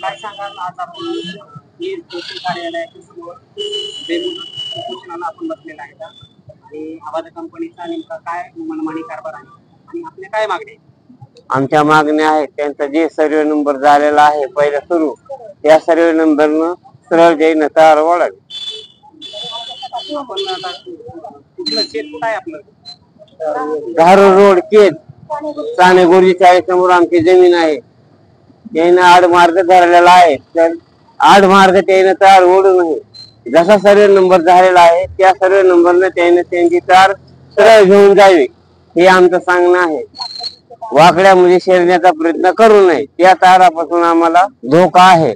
काय सांगाल आज आपण हे तहसील कार्यालयाच्या समोर बेमुदत उपोषणाला आपण बसलेला आहे का आणि आवाज कंपनीचा नेमका काय मनमानी कारभार आहे आणि आपल्या काय मागणी आहे? आमच्या मागण्या आहेत त्यांचा जे सर्वे नंबर झालेला आहे पहिला सुरू त्या सर्वे नंबरनं सरळ जाईन तार वाढावी. आपण आता कुठलं शेत कुठं आहे आपलं? धारूर रोड केज साने गुरुजी शाळेसमोर आमची जमीन आहे. त्यानं आडमार्ग धरलेला आहे तर आडमार्ग त्यानं तार ओढू नये. जसा सर्वे नंबर झालेला आहे त्या सर्वे नंबरने त्याने त्यांची तार सरळ घेऊन जावी हे आमचं सांगणं आहे. वाकड्यामध्ये शिरण्याचा प्रयत्न करू नये त्या तारापासून आम्हाला धोका आहे.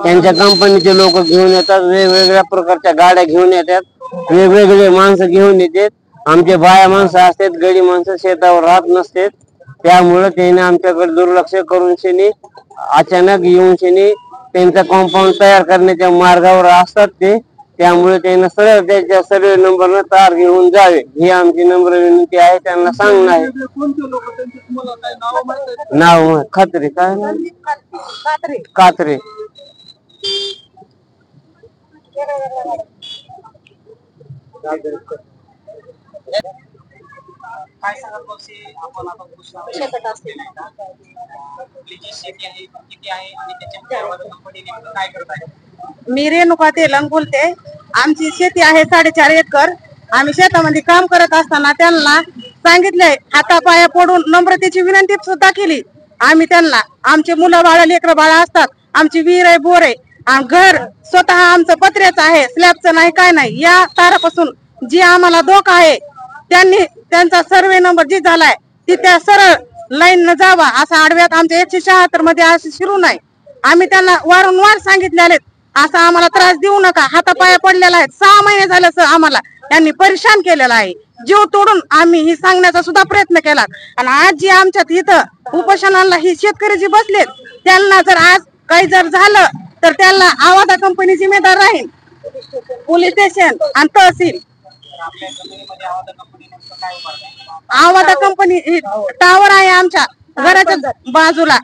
त्यांच्या कंपनीचे लोक घेऊन येतात, वेगवेगळ्या प्रकारच्या गाड्या घेऊन येतात, वेगवेगळे माणसं घेऊन येतात. आमचे बाया माणसं असतात, गडी माणसं शेतावर राहत नसतात. त्यामुळे त्याने आमच्याकडे दुर्लक्ष करून शेनी अचानक येऊन शेनी त्यांचा कॉम्पाऊंड तयार करण्याच्या मार्गावर असतात ते. त्यामुळे त्यांना सरळ त्याच्या सर्वे नंबरनं तार घेऊन जावे ही आमची नम्र विनंती आहे. त्यांना सांगणं आहे. नाव खात्रे काय कात्रे काय सांगाल बक्षी आपण आता शेतात असते नाही का आपली जी शेती आहे किती आहे आणि त्याच्यामध्ये आवाज कंपनी नेमकं काय करत आहे? मी रेणुका तेलंग बोलते. आमची शेती आहे 4.5 एकर. आम्ही शेतामध्ये काम करत असताना त्यांना सांगितलंय, हातापाया पडून नम्रतेची विनंती सुद्धा केली आम्ही त्यांना. आमचे मुलं बाळ लेकरं बाळ असतात, आमची विहीर आहे, बोर आहे, घर स्वतः आमचं पत्र्याचं आहे, स्लॅबचं नाही काय नाही. या तारापासून जी आम्हाला धोका आहे त्यांनी त्यांचा सर्वे नंबर जी झालाय ती त्या सरळ लाईन न जावा असा आडव्यात आमच्या 176 मध्ये असे शिरू नये. आम्ही त्यांना वारंवार सांगितलेले असा आम्हाला त्रास देऊ नका. हातापाया पडलेला आहे. 6 महिने झाले सर आम्हाला त्यांनी परेशान केलेला आहे. जीव तोडून आम्ही ही सांगण्याचा सुद्धा प्रयत्न केला. आणि आज जी आमच्यात इथं उपोषणाला ही शेतकरी जी बसलेत त्यांना जर आज काही जर झालं तर त्यांना आवाजा कंपनी जिम्मेदार राहील. पोलीस स्टेशन आणि तहसील. आवाजा कंपनी टावर आहे आमच्या घराच्या बाजूला.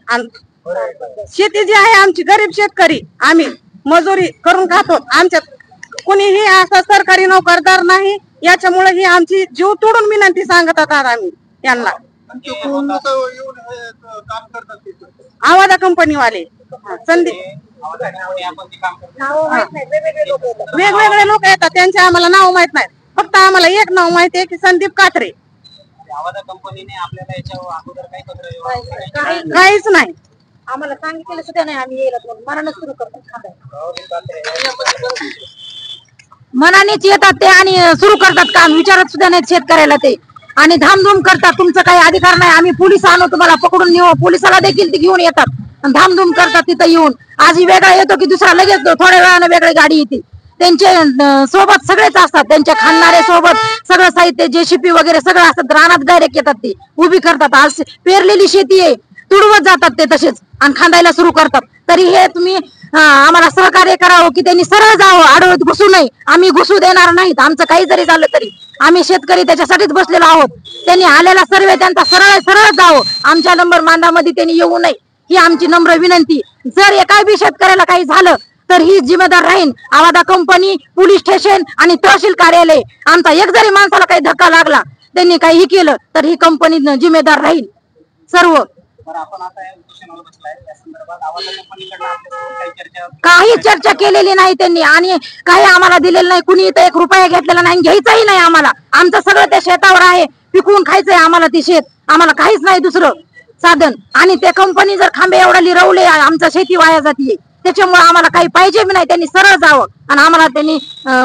शेती जी आहे आमची गरीब शेतकरी आम्ही मजुरी करून खातो. आमच्यात कुणीही असा सरकारी नोकरदार नाही. याच्यामुळे ही आमची जीव तोडून विनंती सांगत आहात आम्ही त्यांना. आवाजा कंपनीवाले संदीप वेगवेगळे लोक येतात, त्यांचे आम्हाला नाव माहित नाही. फक्त आम्हाला एक नाव माहिती आहे की संदीप कात्रे. काहीच नाही आम्हाला सांगितलं सुद्धा नाही. आम्ही मनाने सुरू करतो, मनानेच येतात ते आणि सुरू करतात काम. विचारत सुद्धा नाही शेतकऱ्याला ते आणि धामधूम करतात. तुमचा काही अधिकार नाही, आम्ही पोलीस आणू तुम्हाला पकडून नेऊ. पोलिसाला देखील ते घेऊन येतात आणि धामधूम करतात तिथं येऊन. आज वेगळा येतो की दुसरा लगेच थोड्या वेळाने वेगळी गाडी येते. त्यांचे सोबत सगळेच असतात, त्यांच्या खाणारे सोबत सगळं साहित्य JCP वगैरे सगळं असतात. रानात डायरेक्ट येतात, ते उभी करतात. आज पेरलेली शेती आहे तुडवत जातात ते तसेच आणि खांदायला सुरू करतात. तरी हे तुम्ही आम्हाला सहकार्य करावं की त्यांनी सरळ जावं, आडवत घुसू नये. आम्ही घुसू देणार नाहीत. आमचं काही जरी झालं तरी आम्ही शेतकरी त्याच्यासाठीच बसलेलो आहोत. त्यांनी आलेला सर्वे त्यांचा सरळ सरळ जावं. आमच्या नंबर मांडामध्ये त्यांनी येऊ नये ही आमची नम्र विनंती. जर एका बी शेतकऱ्याला काही झालं तर ही जिम्मेदार राहील आवाजा कंपनी, पोलीस स्टेशन आणि तहसील कार्यालय. आमचा एक जरी माणसाला काही धक्का लागला त्यांनी काही केलं तर ही कंपनी जिम्मेदार राहील सर्व. काही चर्चा केलेली नाही त्यांनी आणि काही आम्हाला दिलेलं नाही. कुणी इथं 1 रुपया घेतलेला नाही, घ्यायचाही नाही आम्हाला. आमचं सगळं त्या शेतावर आहे, पिकवून खायचंय आम्हाला ते शेत. आम्हाला काहीच नाही दुसरं साधन. आणि ते कंपनी जर खांबे एवढा लिरवले आमचा शेती वाया जातीये. त्याच्यामुळे आम्हाला काही पाहिजे बी नाही. त्यांनी सरळ जावं आणि आम्हाला त्यांनी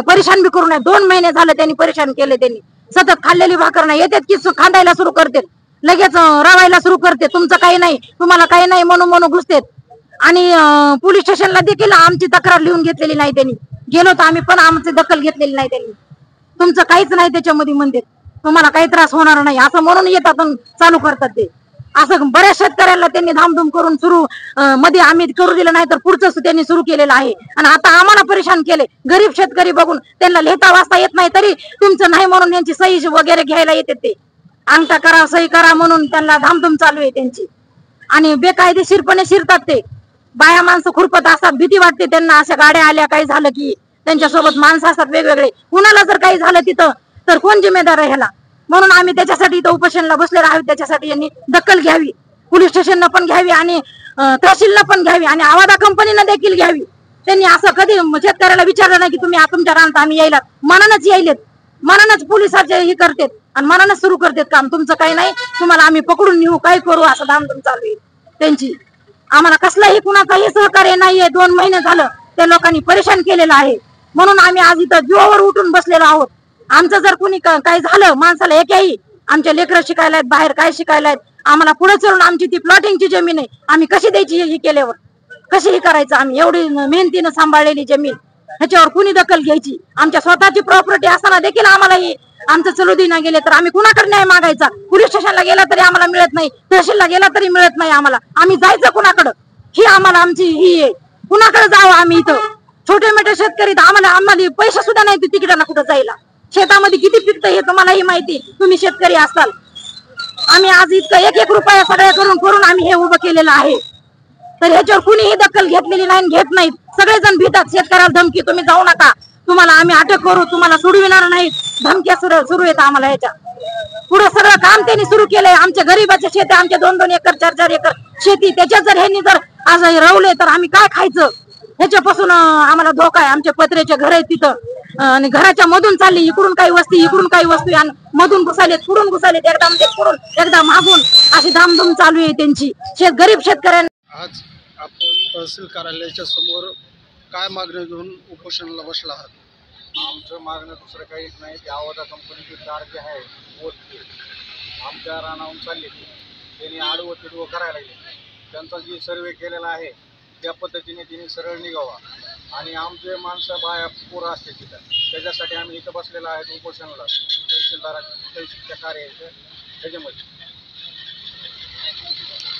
परेशान बी करू नये. 2 महिने झाले त्यांनी परेशान केले. त्यांनी सतत खाल्लेली भाकर नाही येतात की खांदायला सुरू करते, लगेच रवायला सुरू करते. तुमचं काही नाही, तुम्हाला काही नाही म्हणून घुसतेत. आणि पोलीस स्टेशनला देखील आमची तक्रार लिहून घेतलेली नाही त्यांनी. गेलो तर आम्ही पण आमची दखल घेतलेली नाही त्यांनी. तुमचं काहीच नाही त्याच्यामध्ये म्हणते, तुम्हाला काही त्रास होणार नाही असं म्हणून येतात चालू करतात ते. असं बऱ्याच शेतकऱ्याला त्यांनी धामधूम करून सुरू मध्ये आम्ही करू दिलं नाही तर पुढचं त्यांनी सुरू केलेलं आहे आणि आता आम्हाला परेशान केले. गरीब शेतकरी बघून त्यांना लिहिता वाचता येत नाही तरी तुमचं नाही म्हणून यांची सही वगैरे घ्यायला येते. ते अंगठा करा सही करा म्हणून त्यांना धामधूम चालू आहे त्यांची आणि बेकायदेशीरपणे शिरतात. ते बाया माणसं खुरपत असतात. भीती वाटते त्यांना. अशा गाड्या आल्या काही झालं की त्यांच्यासोबत माणसं असतात वेगवेगळे. कुणाला जर काही झालं तिथं तर कोण जिम्मेदार आहे ह्याला. म्हणून आम्ही त्याच्यासाठी इथं उपोषणाला बसलेलो आहोत. त्याच्यासाठी यांनी दखल घ्यावी. पोलीस स्टेशननं पण घ्यावी आणि तहसीलनं पण घ्यावी आणि आवादा कंपनीनं देखील घ्यावी. त्यांनी असं कधी शेतकऱ्याला विचारलं नाही की तुम्ही तुमच्या रानात आम्ही यायला मनानच यायलेत. मनानच पोलिसाचे हे करतात आणि मनानच सुरू करतात काम. तुमचं काही नाही, तुम्हाला आम्ही पकडून नेऊ, काय करू, असं धामधूम चालू आहे त्यांची. आम्हाला कसलाही कुणाचाही सहकार्य नाहीये. 2 महिने झालं त्या लोकांनी परेशान केलेलं आहे. म्हणून आम्ही आज इथं जीवावर उठून बसलेलो आहोत. आमचं जर कुणी काही झालं माणसाला एकही, आमच्या लेकरं शिकायला आहेत, बाहेर काय शिकायला आहेत, आम्हाला पुढे चलून आमची ती प्लॉटिंगची जमीन आहे, आम्ही कशी द्यायची ही केल्यावर, कशी करायचं आम्ही. एवढी मेहनतीनं सांभाळलेली जमीन, ह्याच्यावर कुणी दखल घ्यायची. आमच्या स्वतःची प्रॉपर्टी असताना देखील आम्हाला ही आमचं चलू दिना गेले तर आम्ही कुणाकडे न्याय मागायचा. पोलीस स्टेशनला गेला तरी आम्हाला मिळत नाही, तहसीलला गेला तरी मिळत नाही आम्हाला. आम्ही जायचं कुणाकडं, ही आम्हाला आमची ही आहे. कुणाकडे जावं आम्ही. इथं छोटे मोठे शेतकरी आम्हाला पैसे सुद्धा नाही तिकिटाला कुठं जायला. शेतामध्ये किती पिकतं हे तुम्हालाही माहिती, तुम्ही शेतकरी असाल. आम्ही आज इतकं 1-1 रुपया सगळ्या करून आम्ही हे उभं केलेलं आहे. तर ह्याच्यावर कुणीही दखल घेतलेली नाही, घेत नाहीत. सगळेजण भीतात. शेतकऱ्याला धमकी, तुम्ही जाऊ नका, तुम्हाला आम्ही अटक करू, तुम्हाला सोडविणार नाही, धमक्या सुरू येतात आम्हाला. ह्याच्या पुढे सगळं काम त्यांनी सुरू केलंय. आमच्या गरीबाच्या शेती, आमच्या 2-2 एकर 4-4 एकर शेती, त्याच्यात जर ह्यांनी जर आज रवले तर आम्ही काय खायचं. ह्याच्यापासून आम्हाला धोका आहे. आमच्या पत्र्याचे घर आहेत तिथं आणि घराच्या मधून चालली, इकडून काही वस्ती इकडून काही वस्तू, मधून घुसालेत, पुढून घुसालेत, एकदा म्हणजे पुढून एकदा मागून, अशी धामधूम चालू आहे त्यांची. गरीब शेतकऱ्यांना आज आपण तहसील कार्यालयाच्या समोर काय मागणी घेऊन उपोषणाला बसला आहात? आमचं मागणं दुसरं काहीच नाही. ते आवाजा कंपनीची कार जे आहे बोट आमच्या रानावून चालली, त्यांनी आडवं तिडवं करायला लागले. त्यांचा जे सर्वे केलेला आहे त्या पद्धतीने तिने सरळ निघावा आणि आमचे माणसं बाया पोरं असते तिथं, त्याच्यासाठी आम्ही इथं बसलेलो आहे उपोषणाला. तहसीलच्या कार्यालयाच्या त्याच्यामध्ये.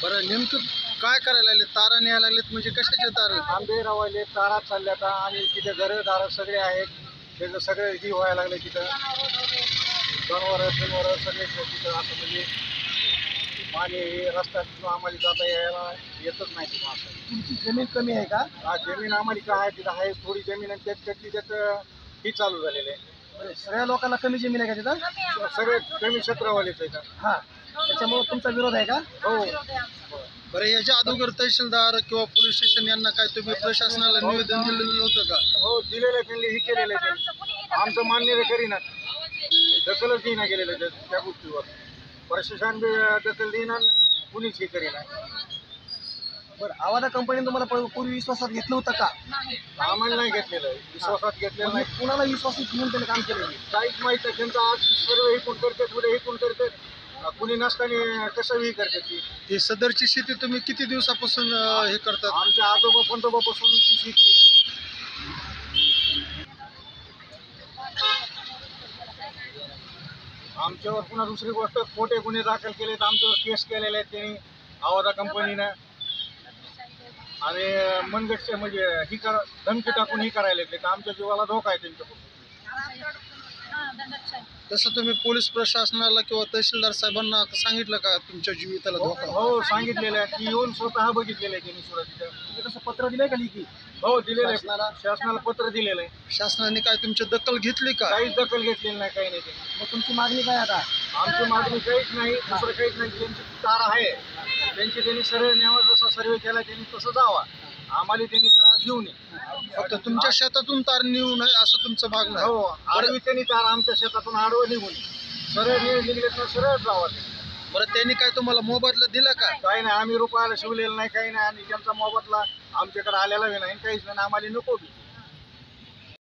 बरं, नेमकं काय करायला लागले? तारा न्यायला लागलेत म्हणजे कशाचे तार? आंबे रवायले, तारा चालल्यात आणि तिथे घरदार सगळे आहेत. त्याचं सगळे ही व्हायला लागले तिथं. जनावरं सगळे तिथं असं म्हणजे आणि रस्त्यात आम्हाला जाता यायला येतच नाही तिथं. असं तुमची जमीन कमी आहे का? हा, जमीन आम्हाला काय आहे तिथं आहे थोडी जमीन आणि त्यात ही चालू झालेलं आहे. सगळ्या लोकांना कमी जमीन आहे का तिथं? सगळे कमी क्षेत्रवालेच आहे का? हा, त्याच्यामुळे तुमचा विरोध आहे का? हो. बरं, याच्या अगोदर तहसीलदार किंवा पोलीस स्टेशन यांना काय तुम्ही प्रशासनाला निवेदन दिलेलं नव्हतं का? हो, दिलेलं आहे त्यांनी, ही केलेलं आहे त्यांनी. आमचं मान्य करीना, दखलच देईना गेलेलं आहे त्या गोष्टीवर. प्रशासन बी दखल देईना, कुणीच हे करीना. बरं, आवाजा कंपनीने तुम्हाला पूर्वी विश्वासात घेतलं होतं का? आम्हाला नाही घेतलेलं आहे, विश्वासात घेतलेलं नाही. कुणाला विश्वासात घेऊन त्यांनी काम केलं? काहीच माहित नाही. त्यांचा आज सर्व हे कोण करतात, उद्या हे कोण करतात, कुणी नसताना कसं हे करतात. ही सदरची शेती तुम्ही किती दिवसापासून हे करतात? आमच्या आजोबा पंतोबापासून ती शेती आहे. आमच्यावर पुन्हा दुसरी गोष्ट, खोटे गुन्हे दाखल केलेत, आमच्यावर केस केलेले आहेत त्यांनी आवाजा कंपनीनं आणि मनगटचे म्हणजे ही धमकी टाकून ही करायला येते. आमच्या जीवाला धोका आहे त्यांच्याकडून. तसं तुम्ही पोलीस प्रशासनाला किंवा तहसीलदार साहेबांना सांगितलं का तुमच्या जीविताला धोका? हो, सांगितलेलं आहे की येऊन स्वतः बघितलेलं आहे त्यांनी सुद्धा तिथं. तुम्ही कसं पत्र दिलंय का लिखी? हो, दिलेलं आहे. शासनाला पत्र दिलेलं आहे. शासनाने काय तुमची दखल घेतली का? काहीच दखल घेतलेली नाही, काही नाही. मग तुमची मागणी काय आता? आमची मागणी काहीच नाही, दुसरं काहीच नाही. त्यांची तार आहे, त्यांनी सरळ न्यावा, जसा सर्वे केला त्यांनी तसं जावा. आम्हाला त्यांनी त्रास घेऊ नये. फक्त तुमच्या शेतातून तार नेऊ नये असं तुमचं मागणं आहे? हो, आडवी त्यांनी तार आमच्या शेतातून आडवं निघून सरळ निघले तर सरळ जावा. बरं, त्यांनी काय तुम्हाला मोबदला दिला का? काही नाही, आम्ही रुपयाला शिवलेलं नाही, काही नाही. आणि त्यांचा मोबदला आमच्याकडे आलेला बी नाही, काहीच नाही. आम्हाला नको बी.